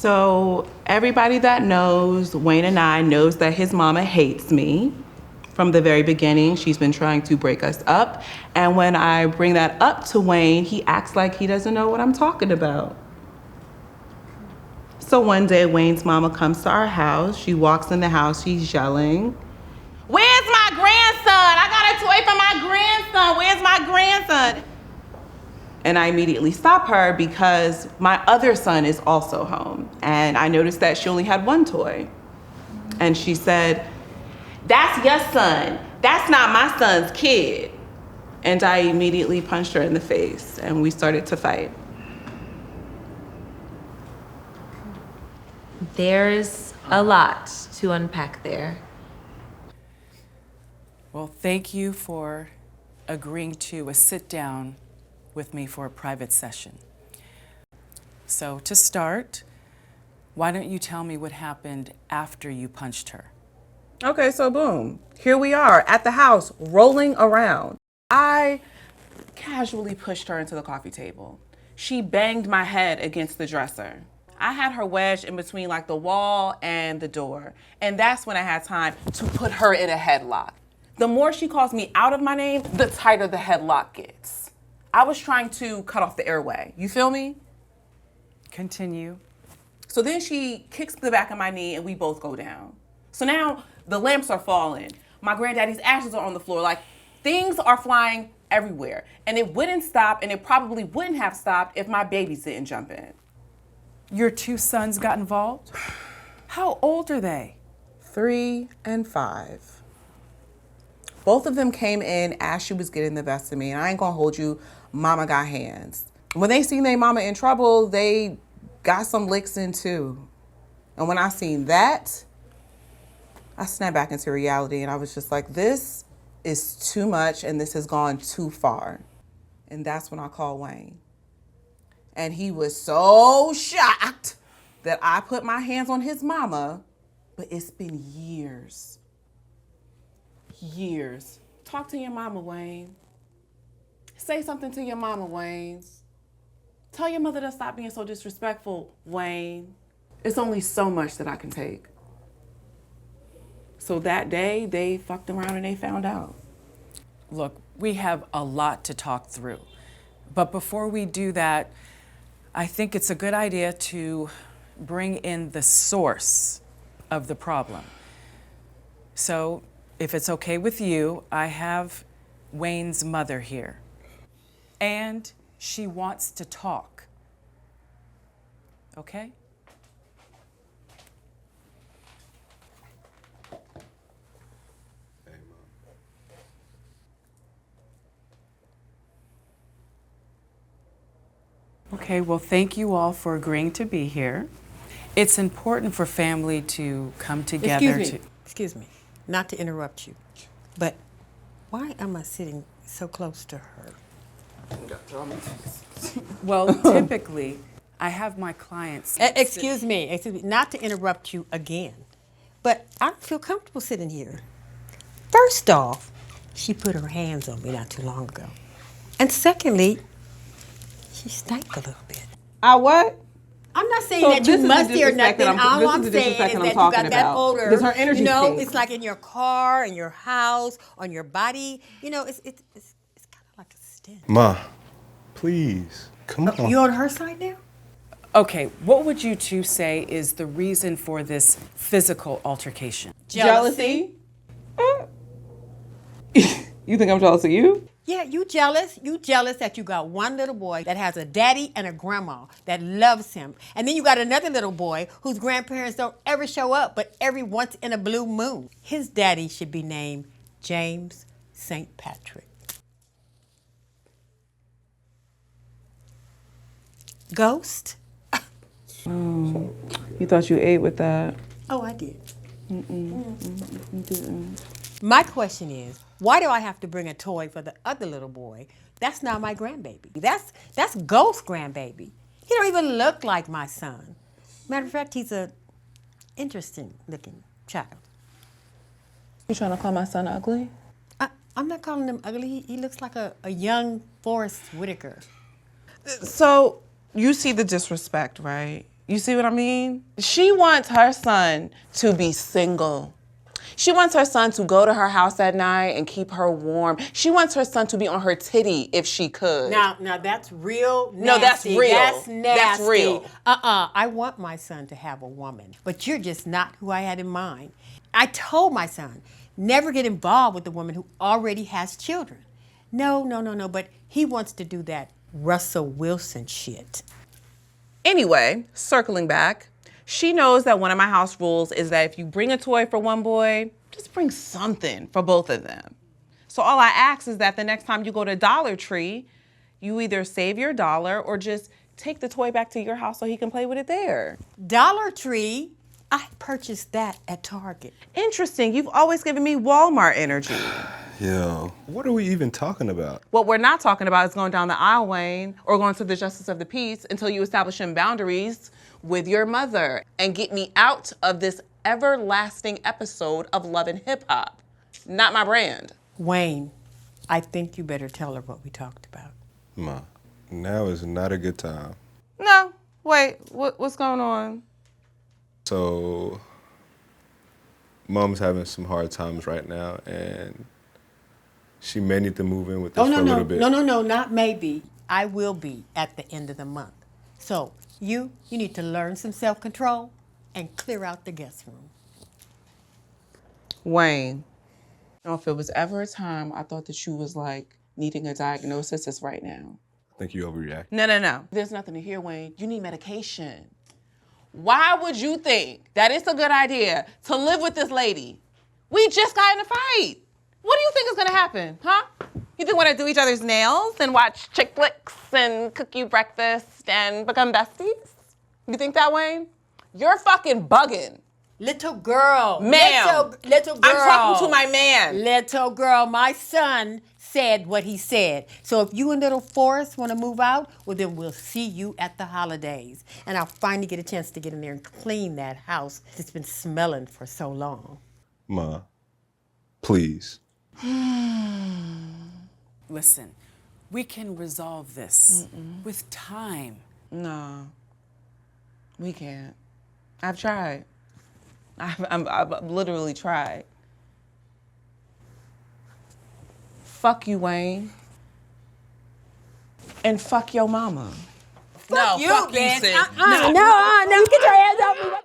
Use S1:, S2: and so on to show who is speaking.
S1: So everybody that knows Wayne and I knows that his mama hates me. From the very beginning, she's been trying to break us up. And when I bring that up to Wayne, he acts like he doesn't know what I'm talking about. So one day, Wayne's mama comes to our house. She walks in the house, she's yelling, "Where's my grandson? I got a toy for my grandson. Where's my grandson?" And I immediately stop her because my other son is also home. And I noticed that she only had one toy. And she said, "That's your son. That's not my son's kid." And I immediately punched her in the face and we started to fight.
S2: There's a lot to unpack there.
S3: Well, thank you for agreeing to a sit down with me for a private session. So to start, why don't you tell me what happened after you punched her?
S1: Okay, so boom, here we are at the house, rolling around. I casually pushed her into the coffee table. She banged my head against the dresser. I had her wedged in between like the wall and the door. And that's when I had time to put her in a headlock. The more she calls me out of my name, the tighter the headlock gets. I was trying to cut off the airway. You feel me?
S3: Continue.
S1: So then she kicks the back of my knee and we both go down. So now the lamps are falling. My granddaddy's ashes are on the floor. Like, things are flying everywhere. And it wouldn't stop, and it probably wouldn't have stopped if my babies didn't jump in.
S3: Your two sons got involved? How old are they?
S1: 3 and 5. Both of them came in as she was getting the best of me. And I ain't gonna hold you, mama got hands. When they seen their mama in trouble, they got some licks in too. And when I seen that, I snapped back into reality and I was just like, this is too much and this has gone too far. And that's when I called Wayne. And he was so shocked that I put my hands on his mama, but it's been years. Years. Talk to your mama, Wayne. Say something to your mama, Wayne. Tell your mother to stop being so disrespectful, Wayne. It's only so much that I can take. So that day, they fucked around and they found out.
S3: Look, we have a lot to talk through. But before we do that, I think it's a good idea to bring in the source of the problem. So, if it's okay with you, I have Wayne's mother here. And she wants to talk. Okay? Okay, well, thank you all for agreeing to be here. It's important for family to come together.
S4: Excuse me, not to interrupt you, but why am I sitting so close to her?
S3: Well, typically, I have my clients.
S4: Excuse me, not to interrupt you again, but I don't feel comfortable sitting here. First off, she put her hands on me not too long ago. And secondly, she stank a little bit.
S1: I what?
S4: I'm not saying that you musty or nothing. All I'm saying is that you got that
S1: about.
S4: odor.
S1: Because her energy stinks.
S4: It's like in your car, in your house, on your body. It's kind of like a stench.
S5: Ma, please, come on.
S4: You on her side now?
S3: Okay, what would you two say is the reason for this physical altercation?
S1: Jealousy? You think I'm jealous of you?
S4: Yeah, you jealous. You jealous that you got one little boy that has a daddy and a grandma that loves him. And then you got another little boy whose grandparents don't ever show up, but every once in a blue moon. His daddy should be named James St. Patrick. Ghost?
S1: You thought you ate with that.
S4: Oh, I did. You didn't. My question is, why do I have to bring a toy for the other little boy? That's not my grandbaby. That's Ghost grandbaby. He don't even look like my son. Matter of fact, he's a interesting looking child.
S1: You trying to call my son ugly?
S4: I'm not calling him ugly. He looks like a young Forrest Whitaker.
S1: So you see the disrespect, right? You see what I mean? She wants her son to be single. She wants her son to go to her house at night and keep her warm. She wants her son to be on her titty if she could.
S4: Now that's real nasty.
S1: No, that's real.
S4: That's nasty.
S1: That's real.
S4: I want my son to have a woman, but you're just not who I had in mind. I told my son, never get involved with a woman who already has children. No, but he wants to do that Russell Wilson shit.
S1: Anyway, circling back, she knows that one of my house rules is that if you bring a toy for one boy, just bring something for both of them. So all I ask is that the next time you go to Dollar Tree, you either save your dollar or just take the toy back to your house so he can play with it there.
S4: Dollar Tree? I purchased that at Target.
S1: Interesting. You've always given me Walmart energy.
S5: Yo, what are we even talking about?
S1: What we're not talking about is going down the aisle, Wayne, or going to the Justice of the Peace until you establish some boundaries with your mother and get me out of this everlasting episode of Love and Hip Hop. Not my brand.
S4: Wayne, I think you better tell her what we talked about.
S5: Ma, now is not a good time.
S1: No, wait, what's going on?
S5: So, Mom's having some hard times right now, and she may need to move in with us for a little bit.
S4: No, not maybe. I will be at the end of the month. So, you need to learn some self-control and clear out the guest room.
S1: Wayne, if it was ever a time I thought that you was like needing a diagnosis, it's right now.
S5: I think you overreact.
S1: No. There's nothing to hear, Wayne. You need medication. Why would you think that it's a good idea to live with this lady? We just got in a fight. What do you think is gonna happen, huh? You think we're gonna do each other's nails and watch chick flicks and cook you breakfast and become besties? You think that, Wayne? You're fucking bugging.
S4: Little girl.
S1: Ma'am.
S4: Little girl.
S1: I'm talking to my man.
S4: Little girl, my son said what he said. So if you and little Forrest want to move out, well, then we'll see you at the holidays. And I'll finally get a chance to get in there and clean that house that's been smelling for so long.
S5: Ma, please.
S3: Listen, we can resolve this with time.
S1: No, we can't. I've tried. I've literally tried. Fuck you, Wayne. And fuck your mama.
S4: Fuck you,
S1: fuck
S4: bitch.
S1: Sid.
S4: No, get your hands off me.